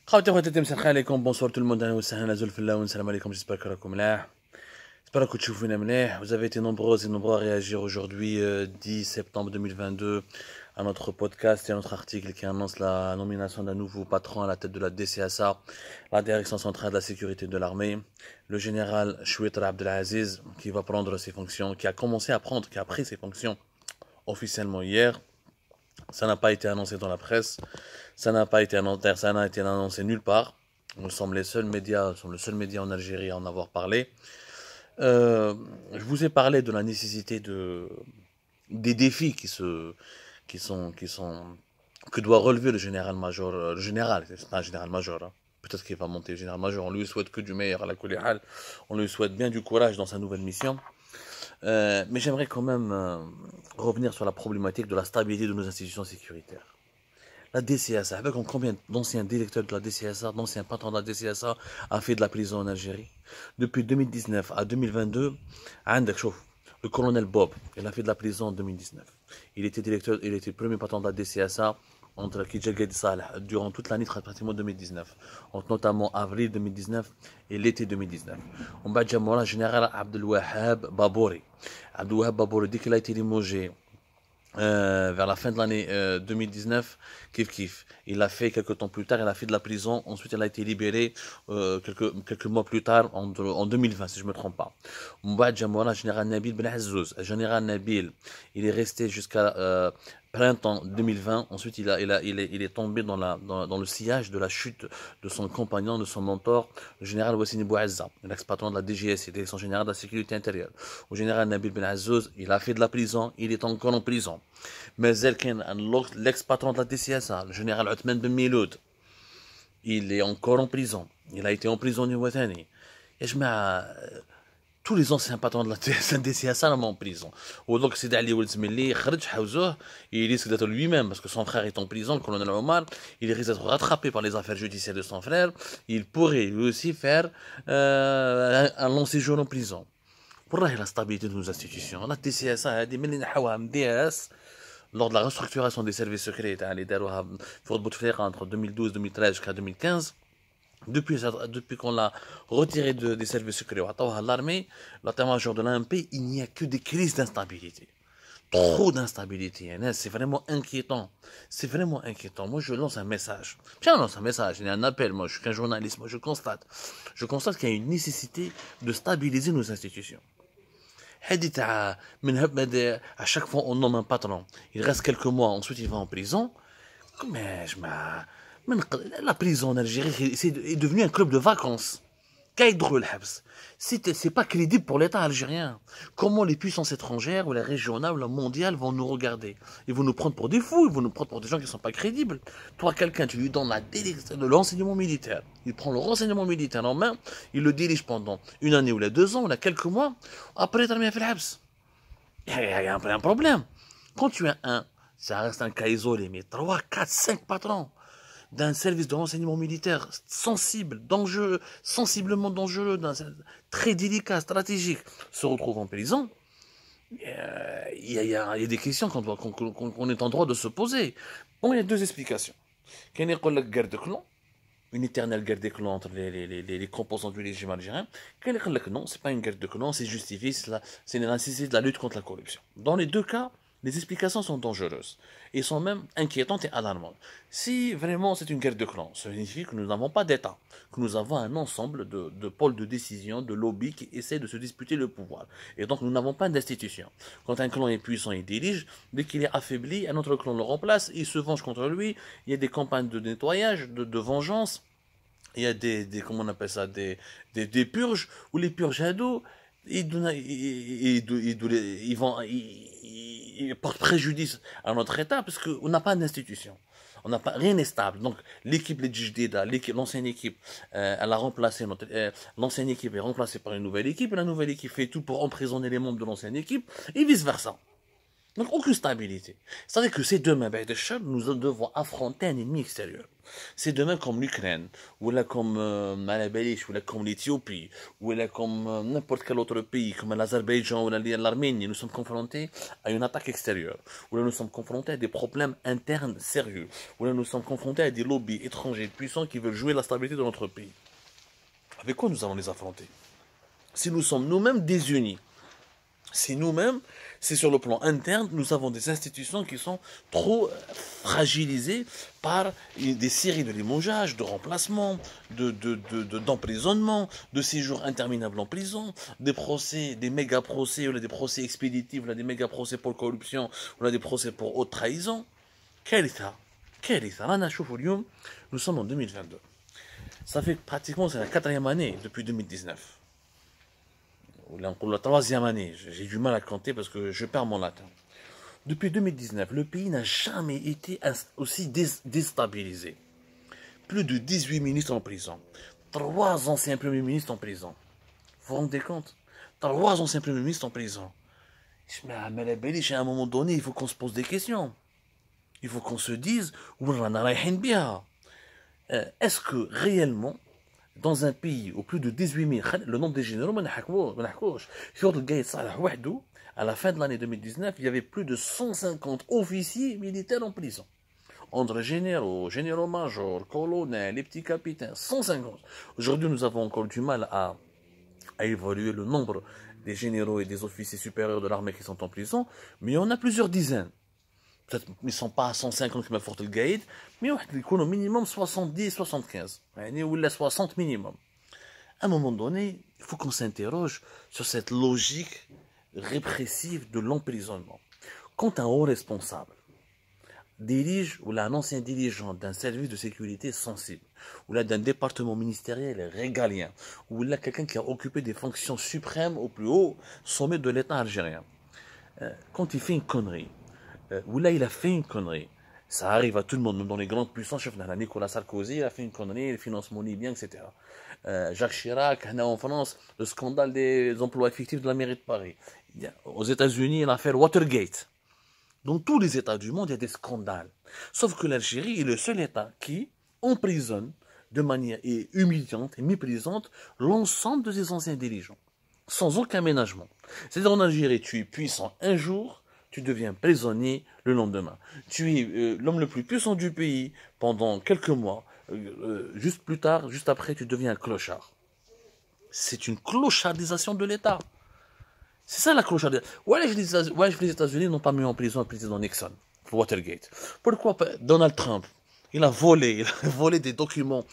خواتي خواتاتي مساء الخير عليكم بونسوار تو الموند اهلا وسهلا نزول في الله والسلام عليكم جيسبر que راكم ملاح j'espère que تشوفونا مليح. Vous avez été nombreux et nombreux à réagir aujourd'hui 10 septembre 2022 à notre podcast et à notre article qui annonce la nomination d'un nouveau patron à la tête de la DCSA, la Direction centrale de la sécurité de l'armée, le général Chouetra Abdelaziz qui va prendre ses fonctions, qui a pris ses fonctions officiellement hier. Ça n'a pas été annoncé dans la presse, ça n'a été annoncé nulle part. Nous sommes le seul média en Algérie à en avoir parlé. Je vous ai parlé de la nécessité des défis que doit relever le général-major, c'est pas un général-major, hein. Peut-être qu'il va monter le général-major, on lui souhaite que du meilleur à la Kulihal, on lui souhaite bien du courage dans sa nouvelle mission. Mais j'aimerais quand même revenir sur la problématique de la stabilité de nos institutions sécuritaires. La DCSA, avec combien d'anciens directeurs de la DCSA, d'anciens patrons de la DCSA a fait de la prison en Algérie? Depuis 2019 à 2022, le colonel Bob, il a fait de la prison en 2019. Il était premier patron de la DCSA entre Kidjaged Saleh durant toute l'année, pratiquement 2019, entre notamment avril 2019 et l'été 2019. On va dire le général Abdelwahab Babouri. Abdelwahab Babouri, dès qu'il a été limogé vers la fin de l'année 2019, Kif. Il a fait quelques temps plus tard, il a fait de la prison, ensuite il a été libéré quelques mois plus tard, en 2020, si je ne me trompe pas. Mbouad Jamouara, général Nabil Ben Azzouz. Général Nabil, il est resté jusqu'à printemps 2020, ensuite il est tombé dans le sillage de la chute de son compagnon, de son mentor, le général Wassini Bouazza, l'ex-patron de la DGS, Direction générale de la sécurité intérieure. Au général Nabil Ben Azzouz, il a fait de la prison, il est encore en prison. Mais l'ex-patron de la DCSA, le général Othman Ben Miloud, il est encore en prison. Il a été emprisonné au Watani. Et tous les anciens patrons de la DCSA sont en prison. Ou donc c'est Ali Oulzmili, il risque d'être lui-même, parce que son frère est en prison, le colonel Omar, il risque d'être rattrapé par les affaires judiciaires de son frère. Il pourrait lui aussi faire un long séjour en prison. Pour la stabilité de nos institutions, la DCSA a des lors de la restructuration des services secrets, entre 2012, 2013 jusqu'à 2015, depuis qu'on l'a retiré des services secrets à l'armée, l'état-major de l'AMP, il n'y a que des crises d'instabilité. Trop d'instabilité, c'est vraiment inquiétant. C'est vraiment inquiétant. Moi, je lance un message. Je lance un message, il y a un appel. Moi, je suis qu'un journaliste. Moi, je constate qu'il y a une nécessité de stabiliser nos institutions. À chaque fois on nomme un patron, il reste quelques mois, ensuite il va en prison. Mais la prison en Algérie est devenue un club de vacances. C'est pas crédible pour l'État algérien. Comment les puissances étrangères ou les régionales ou la mondiale vont nous regarder? Ils vont nous prendre pour des fous, ils vont nous prendre pour des gens qui ne sont pas crédibles. Toi, quelqu'un, tu lui donnes de l'enseignement militaire. Il prend le renseignement militaire en main, il le dirige pendant une année ou les 2 ans, ou les quelques mois. Après, il a fait l'habs. Il y a un problème. Quand tu as ça reste un cas isolé, mais 3, 4, 5 patrons d'un service de renseignement militaire sensiblement dangereux, très délicat, stratégique, se retrouve en prison, il y a des questions qu'on est en droit de se poser. Bon, il y a 2 explications. Qu'il y a une guerre de clans, une éternelle guerre des clans entre les composants du régime algérien. Qu'il y a que non, c'est pas une guerre de clans, c'est justifié, c'est de la lutte contre la corruption. Dans les 2 cas, les explications sont dangereuses et sont même inquiétantes et alarmantes. Si vraiment c'est une guerre de clans, ça signifie que nous n'avons pas d'État, que nous avons un ensemble de pôles de décision, de lobbies qui essaient de se disputer le pouvoir. Et donc nous n'avons pas d'institution. Quand un clan est puissant, il dirige. Dès qu'il est affaibli, un autre clan le remplace, il se venge contre lui. Il y a des campagnes de nettoyage, de vengeance. Il y a comment on appelle ça, des purges, où les purges ados, ils portent préjudice à notre État parce qu'on n'a pas d'institution. Rien n'est stable. Donc, l'équipe, l'ancienne équipe, elle a remplacé l'ancienne équipe est remplacée par une nouvelle équipe, et la nouvelle équipe fait tout pour emprisonner les membres de l'ancienne équipe, et vice versa. Donc aucune stabilité. C'est-à-dire que c'est demain, nous devons affronter un ennemi extérieur. C'est demain comme l'Ukraine, ou là comme Malabélich, ou là comme l'Éthiopie, ou là comme n'importe quel autre pays, comme l'Azerbaïdjan ou l'Arménie, nous sommes confrontés à une attaque extérieure, ou là nous sommes confrontés à des problèmes internes sérieux, ou là nous sommes confrontés à des lobbies étrangers puissants qui veulent jouer la stabilité de notre pays. Avec quoi nous allons les affronter? Si nous sommes nous-mêmes désunis, si nous-mêmes, c'est sur le plan interne, nous avons des institutions qui sont trop fragilisées par des séries de limogeages, de remplacements, d'emprisonnement, de séjours interminables en prison, des procès, des méga procès, ou des procès expéditifs, ou des méga procès pour corruption, ou des procès pour haute trahison. Quel état? Quel état? Nous sommes en 2022. Ça fait pratiquement, c'est la 4e année depuis 2019. La 3e année, j'ai du mal à compter parce que je perds mon latin. Depuis 2019, le pays n'a jamais été aussi déstabilisé. Plus de 18 ministres en prison. 3 anciens premiers ministres en prison. Vous vous rendez compte? 3 anciens premiers ministres en prison. Mais à un moment donné, il faut qu'on se pose des questions. Il faut qu'on se dise, est-ce que réellement, dans un pays où plus de 18 000, le nombre des généraux, à la fin de l'année 2019, il y avait plus de 150 officiers militaires en prison. Entre généraux, généraux-majors, colonels, les petits capitaines, 150. Aujourd'hui, nous avons encore du mal à évaluer le nombre des généraux et des officiers supérieurs de l'armée qui sont en prison, mais on a plusieurs dizaines. Peut-être qu'ils ne sont pas à 150 comme Fort el-Gaïd, mais ils ont au minimum 70, 75. Ou les 60 minimum. À un moment donné, il faut qu'on s'interroge sur cette logique répressive de l'emprisonnement. Quand un haut responsable dirige, ou là un ancien dirigeant d'un service de sécurité sensible, ou là d'un département ministériel régalien, ou là quelqu'un qui a occupé des fonctions suprêmes au plus haut sommet de l'État algérien, quand il fait une connerie, ou là il a fait une connerie, ça arrive à tout le monde, même dans les grandes puissances, chef Nicolas Sarkozy, il a fait une connerie, le financement libyen, etc. Jacques Chirac, en France, le scandale des emplois fictifs de la mairie de Paris. Aux États-Unis, l'affaire Watergate. Dans tous les États du monde, il y a des scandales. Sauf que l'Algérie est le seul État qui emprisonne de manière humiliante et méprisante l'ensemble de ses anciens dirigeants, sans aucun aménagement. C'est-à-dire en Algérie, tu es puissant un jour, tu deviens prisonnier le lendemain. Tu es l'homme le plus puissant du pays pendant quelques mois. Juste plus tard, juste après, tu deviens un clochard. C'est une clochardisation de l'État. C'est ça la clochardisation. Ouais, les États-Unis n'ont pas mis en prison le président Nixon pour Watergate. Pourquoi Donald Trump? Il a volé des documents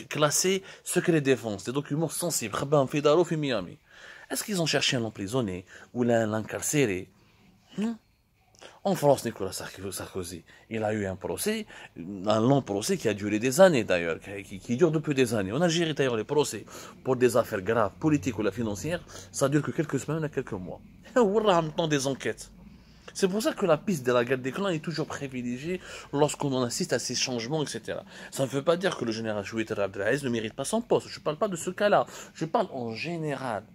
classés secret défense, des documents sensibles. Miami. Est-ce qu'ils ont cherché à l'emprisonner ou à l'incarcérer? En France, Nicolas Sarkozy, il a eu un procès, un long procès qui a duré des années d'ailleurs, qui dure depuis des années. En Algérie d'ailleurs, les procès pour des affaires graves, politiques ou financières, ça dure que quelques semaines à quelques mois. Et on a en même temps des enquêtes. C'est pour ça que la piste de la guerre des clans est toujours privilégiée lorsqu'on assiste à ces changements, etc. Ça ne veut pas dire que le général Choueter Abdelaziz ne mérite pas son poste. Je ne parle pas de ce cas-là. Je parle en général.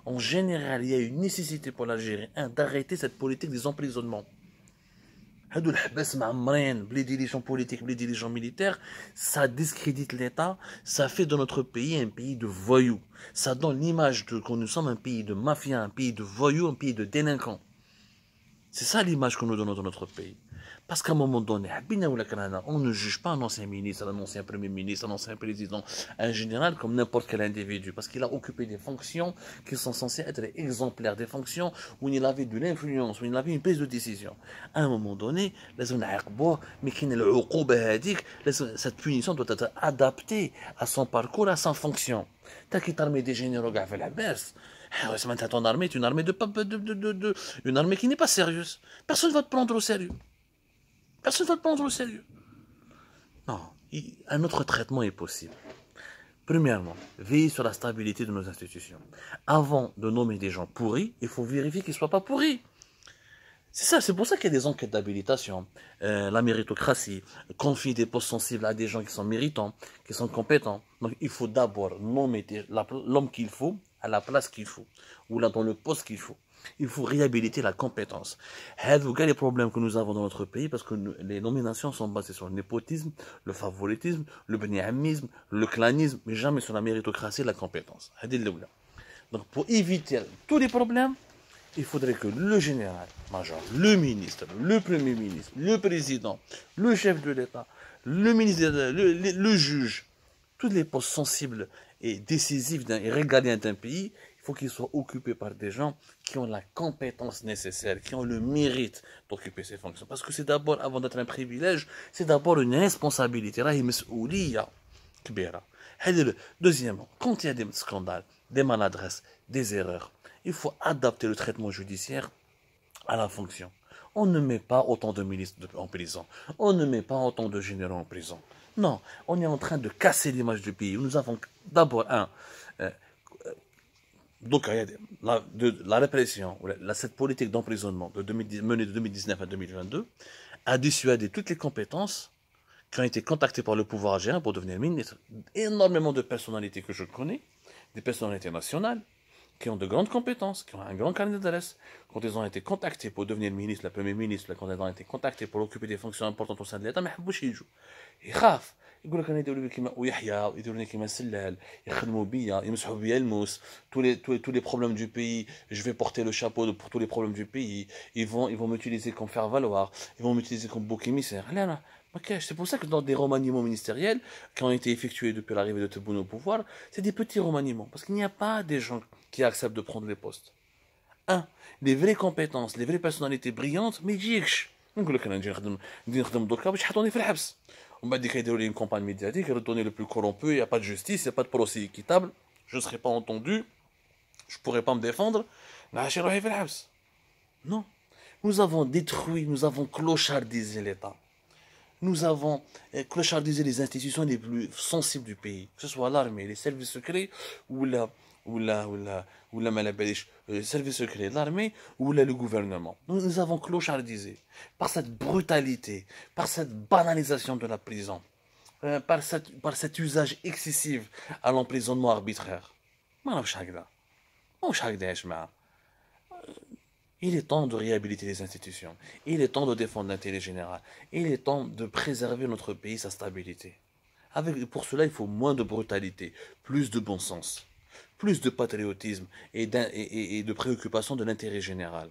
En général, il y a une nécessité pour l'Algérie d'arrêter cette politique des emprisonnements. Les dirigeants politiques, les dirigeants militaires, ça discrédite l'État, ça fait de notre pays un pays de voyous. Ça donne l'image que nous sommes un pays de mafia, un pays de voyous, un pays de délinquants. C'est ça l'image que nous donnons de notre pays. Parce qu'à un moment donné, on ne juge pas un ancien ministre, un ancien premier ministre, un ancien président, un général comme n'importe quel individu. Parce qu'il a occupé des fonctions qui sont censées être exemplaires, des fonctions où il avait de l'influence, où il avait une prise de décision. À un moment donné, cette punition doit être adaptée à son parcours, à sa fonction. T'as quitté l'armée des généraux, la baisse. Ton armée est une armée une armée qui n'est pas sérieuse. Personne ne va te prendre au sérieux. Personne ne va te prendre au sérieux. Non, un autre traitement est possible. Premièrement, veiller sur la stabilité de nos institutions. Avant de nommer des gens pourris, il faut vérifier qu'ils ne soient pas pourris. C'est ça, c'est pour ça qu'il y a des enquêtes d'habilitation, la méritocratie, confier des postes sensibles à des gens qui sont méritants, qui sont compétents. Donc il faut d'abord nommer l'homme qu'il faut, à la place qu'il faut, ou là dans le poste qu'il faut. Il faut réhabiliter la compétence. Quels les problèmes que nous avons dans notre pays parce que les nominations sont basées sur le népotisme, le favoritisme, le bénéamisme, le clanisme, mais jamais sur la méritocratie et la compétence. Donc pour éviter tous les problèmes, il faudrait que le général-major, le ministre, le premier ministre, le président, le chef de l'État, le ministre, le juge, tous les postes sensibles et décisifs et régaliens d'un pays, il faut qu'ils soient occupés par des gens qui ont la compétence nécessaire, qui ont le mérite d'occuper ces fonctions. Parce que c'est d'abord, avant d'être un privilège, c'est d'abord une responsabilité. Deuxièmement, quand il y a des scandales, des maladresses, des erreurs, il faut adapter le traitement judiciaire à la fonction. On ne met pas autant de ministres en prison. On ne met pas autant de généraux en prison. Non, on est en train de casser l'image du pays. Nous avons d'abord donc la répression, cette politique d'emprisonnement menée de 2019 à 2022 a dissuadé toutes les compétences qui ont été contactées par le pouvoir algérien pour devenir ministre. Énormément de personnalités que je connais, des personnalités nationales, qui ont de grandes compétences, qui ont un grand carnet d'adresses, quand ils ont été contactés pour devenir ministre, le premier ministre, quand ils ont été contactés pour occuper des fonctions importantes au sein de l'État, ما يحبوش يجوا. يخاف. يقول لك انا يديروا لي كيما ويحيى يديروا لي كيما سلال يخدموا بيا يمسحوا بيا الموس tous les problèmes du pays je vais porter le chapeau pour tous les problèmes du pays ils vont m'utiliser comme faire valoir ils vont m'utiliser comme bouc émissaire là c'est pour ça que dans des remaniements ministériels qui ont été effectués depuis l'arrivée de Tebboune au pouvoir c'est des petits remaniements parce qu'il n'y a pas des gens qui acceptent de prendre les postes les vraies compétences les vraies personnalités brillantes mais يجيكش نقول لك انا نجي نخدم دوكا باش يحطوني في الحبس On m'a dit qu'il y a une campagne médiatique, il redonner le plus corrompu, il n'y a pas de justice, il n'y a pas de procès équitable, je ne serai pas entendu, je ne pourrai pas me défendre. Non. Nous avons détruit, nous avons clochardisé l'État. Nous avons clochardisé les institutions les plus sensibles du pays, que ce soit l'armée, les services secrets ou les services secrets de l'armée ou le gouvernement. Nous avons clochardisé par cette brutalité, par cette banalisation de la prison, par cet usage excessif à l'emprisonnement arbitraire. Il est temps de réhabiliter les institutions. Il est temps de défendre l'intérêt général. Il est temps de préserver notre pays, sa stabilité. Pour cela, il faut moins de brutalité, plus de bon sens, plus de patriotisme et de préoccupation de l'intérêt général.